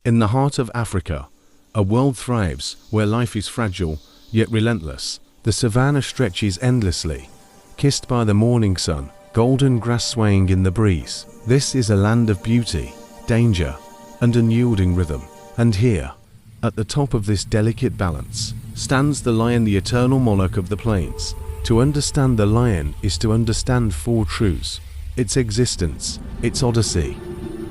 In the heart of Africa, a world thrives where life is fragile yet relentless. The savanna stretches endlessly, kissed by the morning sun, golden grass swaying in the breeze. This is a land of beauty, danger, and unyielding rhythm. And here, at the top of this delicate balance, stands the lion, the eternal monarch of the plains. To understand the lion is to understand four truths: its existence, its odyssey,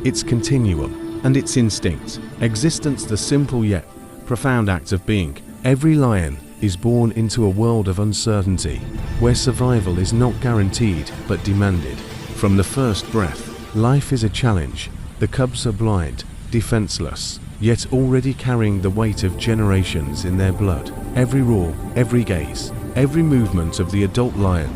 its continuum, and its instinct. Existence, the simple yet profound act of being. Every lion is born into a world of uncertainty, where survival is not guaranteed but demanded. From the first breath, life is a challenge. The cubs are blind, defenseless, yet already carrying the weight of generations in their blood. Every roar, every gaze, every movement of the adult lion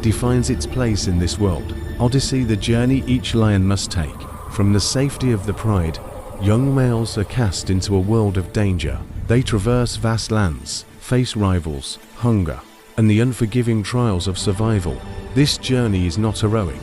defines its place in this world. Odyssey, the journey each lion must take. From the safety of the pride, young males are cast into a world of danger. They traverse vast lands, face rivals, hunger, and the unforgiving trials of survival. This journey is not heroic,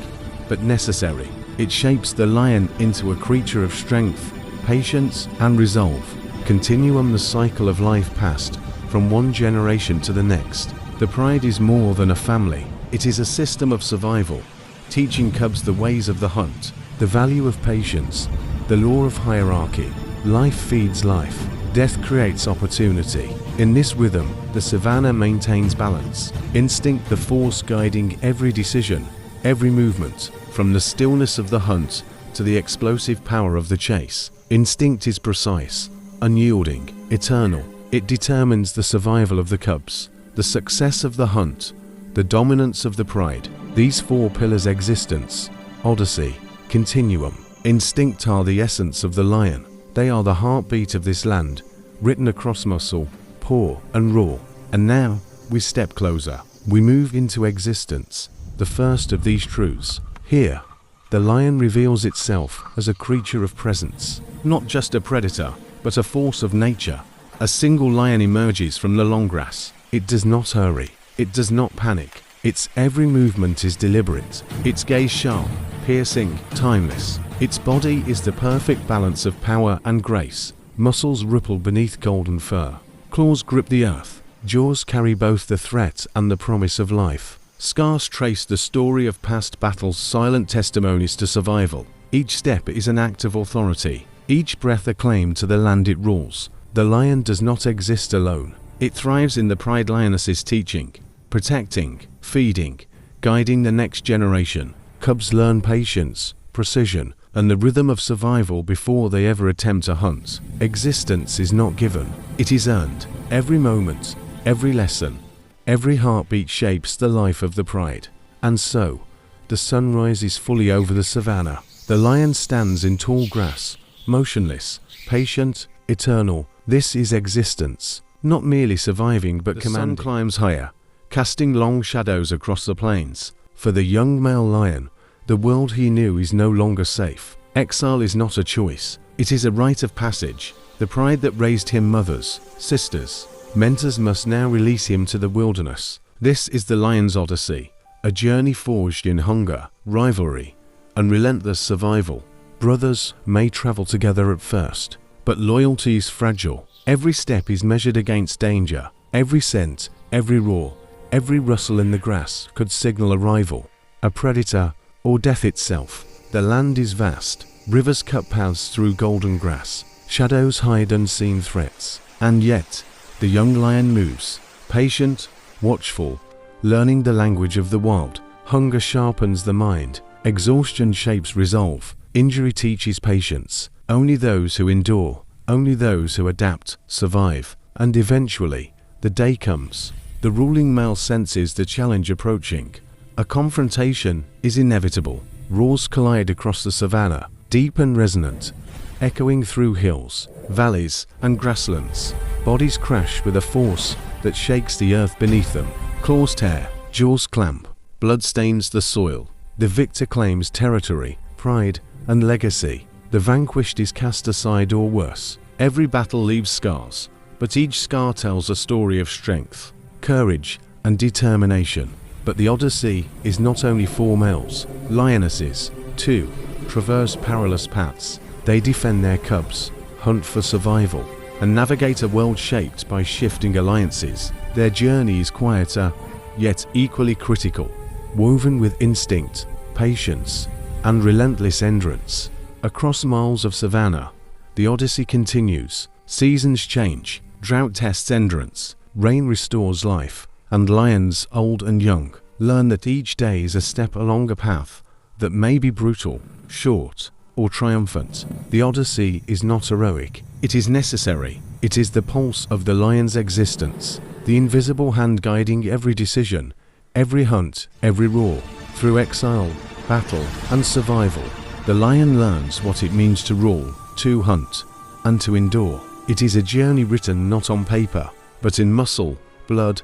but necessary. It shapes the lion into a creature of strength, patience, and resolve. Continuum, the cycle of life passed from one generation to the next. The pride is more than a family. It is a system of survival, teaching cubs the ways of the hunt, the value of patience, the law of hierarchy. Life feeds life. Death creates opportunity. In this rhythm, the savanna maintains balance. Instinct, the force guiding every decision, every movement, from the stillness of the hunt to the explosive power of the chase. Instinct is precise, unyielding, eternal. It determines the survival of the cubs, the success of the hunt, the dominance of the pride. These four pillars: existence, odyssey, continuum, instinct are the essence of the lion. They are the heartbeat of this land, written across muscle, paw, and roar. And now, we step closer. We move into existence, the first of these truths. Here, the lion reveals itself as a creature of presence, not just a predator, but a force of nature. A single lion emerges from the long grass. It does not hurry. It does not panic. Its every movement is deliberate. Its gaze sharp, piercing, timeless. Its body is the perfect balance of power and grace. Muscles ripple beneath golden fur. Claws grip the earth. Jaws carry both the threat and the promise of life. Scars trace the story of past battles, silent testimonies to survival. Each step is an act of authority. Each breath a claim to the land it rules. The lion does not exist alone. It thrives in the pride. Lioness's teaching, protecting, feeding, guiding the next generation. Cubs learn patience, precision, and the rhythm of survival before they ever attempt a hunt. Existence is not given, it is earned. Every moment, every lesson, every heartbeat shapes the life of the pride. And so, the sun rises fully over the savanna. The lion stands in tall grass, motionless, patient, eternal. This is existence, not merely surviving but commanding. The sun climbs higher, casting long shadows across the plains. For the young male lion, the world he knew is no longer safe. Exile is not a choice, it is a rite of passage. The pride that raised him, mothers, sisters, mentors, must now release him to the wilderness. This is the lion's odyssey, a journey forged in hunger, rivalry, and relentless survival. Brothers may travel together at first, but loyalty is fragile. Every step is measured against danger. Every scent, every roar, every rustle in the grass could signal a rival, a predator, or death itself. The land is vast. Rivers cut paths through golden grass. Shadows hide unseen threats. And yet, the young lion moves, patient, watchful, learning the language of the wild. Hunger sharpens the mind. Exhaustion shapes resolve. Injury teaches patience. Only those who endure, only those who adapt, survive. And eventually, the day comes. The ruling male senses the challenge approaching. A confrontation is inevitable. Roars collide across the savanna, deep and resonant, echoing through hills, valleys, and grasslands. Bodies crash with a force that shakes the earth beneath them. Claws tear, jaws clamp, blood stains the soil. The victor claims territory, pride, and legacy. The vanquished is cast aside, or worse. Every battle leaves scars, but each scar tells a story of strength, courage, and determination. But the odyssey is not only for males. Lionesses, too, traverse perilous paths. They defend their cubs, hunt for survival, and navigate a world shaped by shifting alliances. Their journey is quieter, yet equally critical, woven with instinct, patience, and relentless endurance. Across miles of savanna, the odyssey continues. Seasons change, drought tests endurance, rain restores life, and lions, old and young, learn that each day is a step along a path that may be brutal, short, or triumphant. The odyssey is not heroic, it is necessary. It is the pulse of the lion's existence, the invisible hand guiding every decision, every hunt, every roar. Through exile, battle, and survival, the lion learns what it means to rule, to hunt, and to endure. It is a journey written not on paper, but in muscle, blood,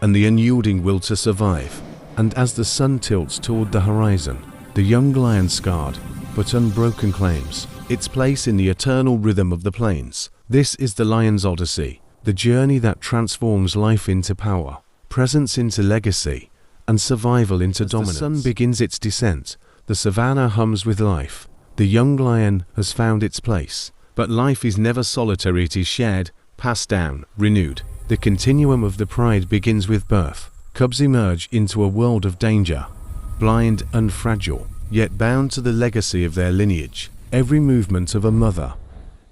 and the unyielding will to survive. And as the sun tilts toward the horizon, the young lion, scarred but unbroken, claims its place in the eternal rhythm of the plains. This is the lion's odyssey, the journey that transforms life into power, presence into legacy, and survival into dominance. As the sun begins its descent, the savanna hums with life. The young lion has found its place. But life is never solitary, it is shared, passed down, renewed. The continuum of the pride begins with birth. Cubs emerge into a world of danger, blind and fragile, yet bound to the legacy of their lineage. Every movement of a mother,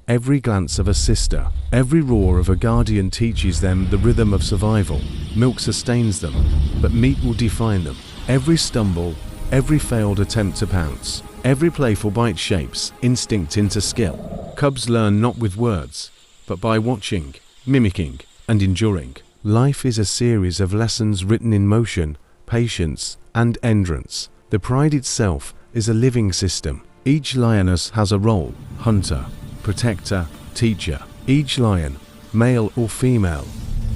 every glance of a sister, every roar of a guardian teaches them the rhythm of survival. Milk sustains them, but meat will define them. Every stumble, every failed attempt to pounce, every playful bite shapes instinct into skill. Cubs learn not with words, but by watching, mimicking, and enduring. Life is a series of lessons written in motion, patience, and endurance. The pride itself is a living system. Each lioness has a role: hunter, protector, teacher. Each lion, male or female,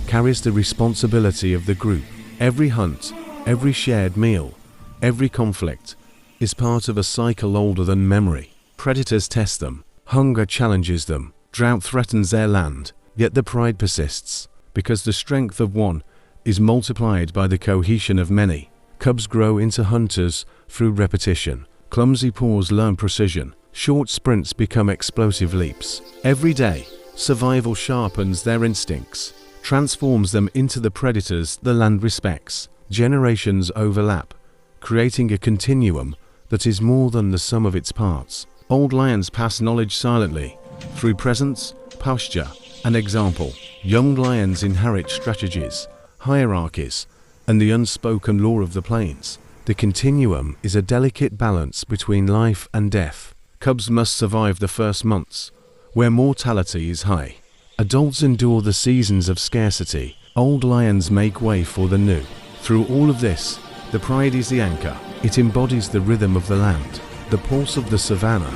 carries the responsibility of the group. Every hunt, every shared meal, every conflict is part of a cycle older than memory. Predators test them, hunger challenges them, drought threatens their land, yet the pride persists, because the strength of one is multiplied by the cohesion of many. Cubs grow into hunters through repetition. Clumsy paws learn precision. Short sprints become explosive leaps. Every day, survival sharpens their instincts, transforms them into the predators the land respects. Generations overlap, creating a continuum that is more than the sum of its parts. Old lions pass knowledge silently, through presence, posture, and example. Young lions inherit strategies, hierarchies, and the unspoken law of the plains. The continuum is a delicate balance between life and death. Cubs must survive the first months, where mortality is high. Adults endure the seasons of scarcity. Old lions make way for the new. Through all of this, the pride is the anchor. It embodies the rhythm of the land, the pulse of the savanna,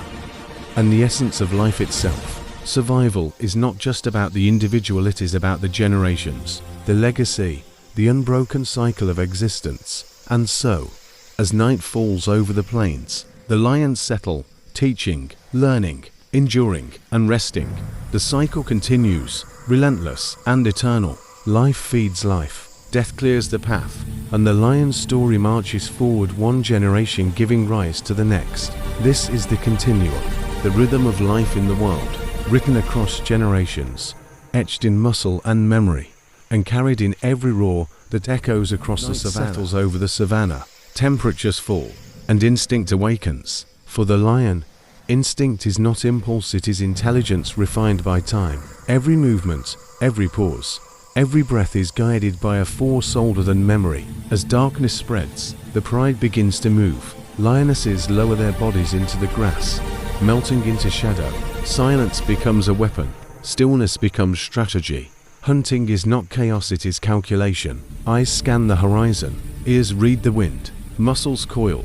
and the essence of life itself. Survival is not just about the individual, it is about the generations, the legacy, the unbroken cycle of existence. And so, as night falls over the plains, the lions settle, teaching, learning, enduring, and resting. The cycle continues, relentless and eternal. Life feeds life, death clears the path, and the lion's story marches forward, one generation giving rise to the next. This is the continuum, the rhythm of life in the world, written across generations, etched in muscle and memory, and carried in every roar that echoes across the savanna. Settles over the savanna, temperatures fall, and instinct awakens. For the lion, instinct is not impulse, it is intelligence refined by time. Every movement, every pause, every breath is guided by a force older than memory. As darkness spreads, the pride begins to move. Lionesses lower their bodies into the grass, melting into shadow. Silence becomes a weapon. Stillness becomes strategy. Hunting is not chaos, it is calculation. Eyes scan the horizon, ears read the wind, muscles coil,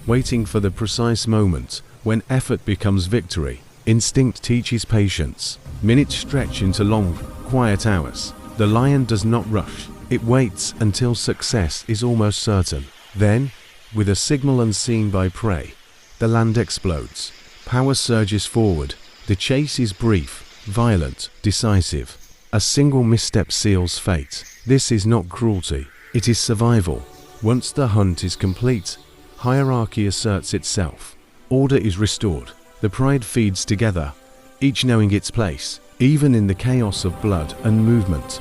waiting for the precise moment when effort becomes victory. Instinct teaches patience. Minutes stretch into long, quiet hours. The lion does not rush. It waits until success is almost certain. Then, with a signal unseen by prey, the land explodes. Power surges forward. The chase is brief, violent, decisive. A single misstep seals fate. This is not cruelty, it is survival. Once the hunt is complete, hierarchy asserts itself. Order is restored. The pride feeds together, each knowing its place, even in the chaos of blood and movement.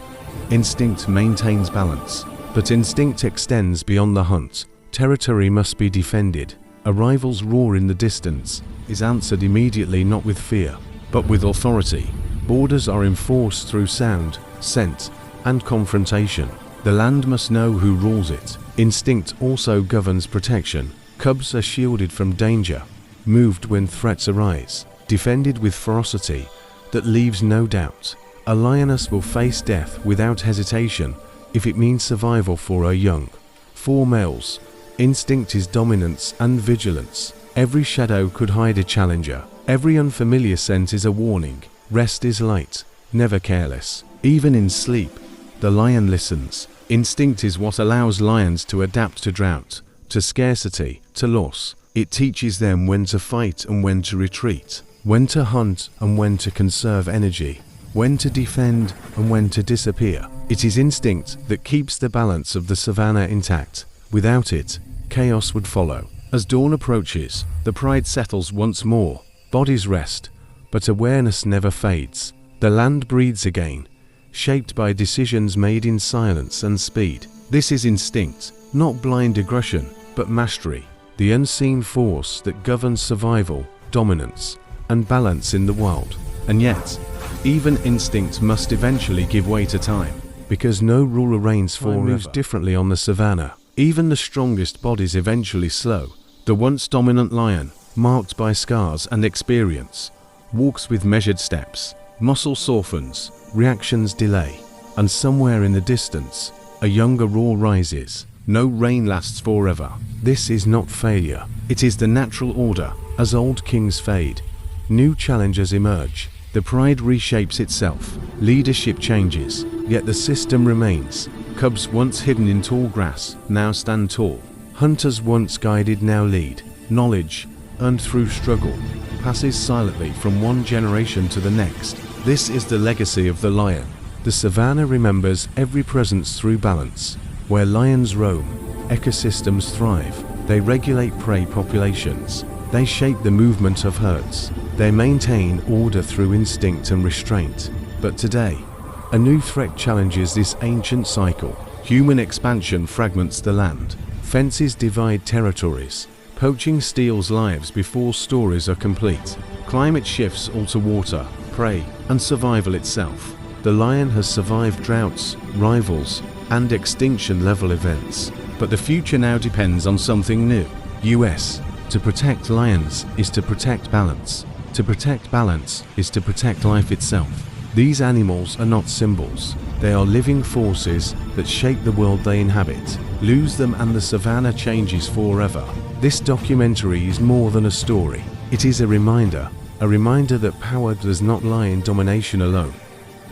Instinct maintains balance, but instinct extends beyond the hunt. Territory must be defended. A rival's roar in the distance is answered immediately, not with fear, but with authority. Borders are enforced through sound, scent, and confrontation. The land must know who rules it. Instinct also governs protection. Cubs are shielded from danger, moved when threats arise, defended with ferocity that leaves no doubt. A lioness will face death without hesitation if it means survival for her young. For males, instinct is dominance and vigilance. Every shadow could hide a challenger. Every unfamiliar scent is a warning. Rest is light, never careless. Even in sleep, the lion listens. Instinct is what allows lions to adapt to drought, to scarcity, to loss. It teaches them when to fight and when to retreat, when to hunt and when to conserve energy, when to defend and when to disappear. It is instinct that keeps the balance of the savanna intact. Without it, chaos would follow. As dawn approaches, the pride settles once more. Bodies rest, but awareness never fades. The land breathes again, shaped by decisions made in silence and speed. This is instinct, not blind aggression, but mastery, the unseen force that governs survival, dominance, and balance in the wild. And yet, even instinct must eventually give way to time, because no ruler reigns forever. Moves differently on the savanna. Even the strongest bodies eventually slow. The once dominant lion, marked by scars and experience, walks with measured steps. Muscle softens, reactions delay, and somewhere in the distance, a younger roar rises. No reign lasts forever. This is not failure. It is the natural order. As old kings fade, new challengers emerge. The pride reshapes itself. Leadership changes, yet the system remains. Cubs once hidden in tall grass now stand tall. Hunters once guided now lead. Knowledge, earned through struggle, passes silently from one generation to the next. This is the legacy of the lion. The savanna remembers every presence through balance. Where lions roam, ecosystems thrive. They regulate prey populations. They shape the movement of herds. They maintain order through instinct and restraint. But today, a new threat challenges this ancient cycle. Human expansion fragments the land. Fences divide territories. Poaching steals lives before stories are complete. Climate shifts alter water, prey, and survival itself. The lion has survived droughts, rivals, and extinction-level events. But the future now depends on something new. US. To protect lions is to protect balance. To protect balance is to protect life itself. These animals are not symbols. They are living forces that shape the world they inhabit. Lose them and the savanna changes forever. This documentary is more than a story. It is a reminder that power does not lie in domination alone,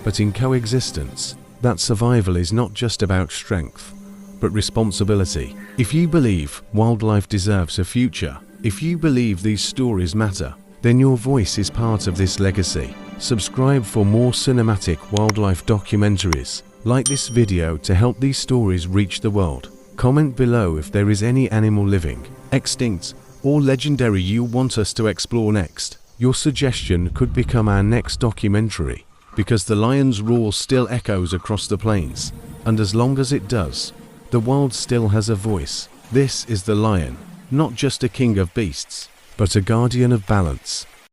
but in coexistence. That survival is not just about strength, but responsibility. If you believe wildlife deserves a future, if you believe these stories matter, then your voice is part of this legacy. Subscribe for more cinematic wildlife documentaries. Like this video to help these stories reach the world. Comment below if there is any animal living, extinct, or legendary you want us to explore next. Your suggestion could become our next documentary, because the lion's roar still echoes across the plains, and as long as it does, the wild still has a voice. This is the lion, not just a king of beasts, but a guardian of balance.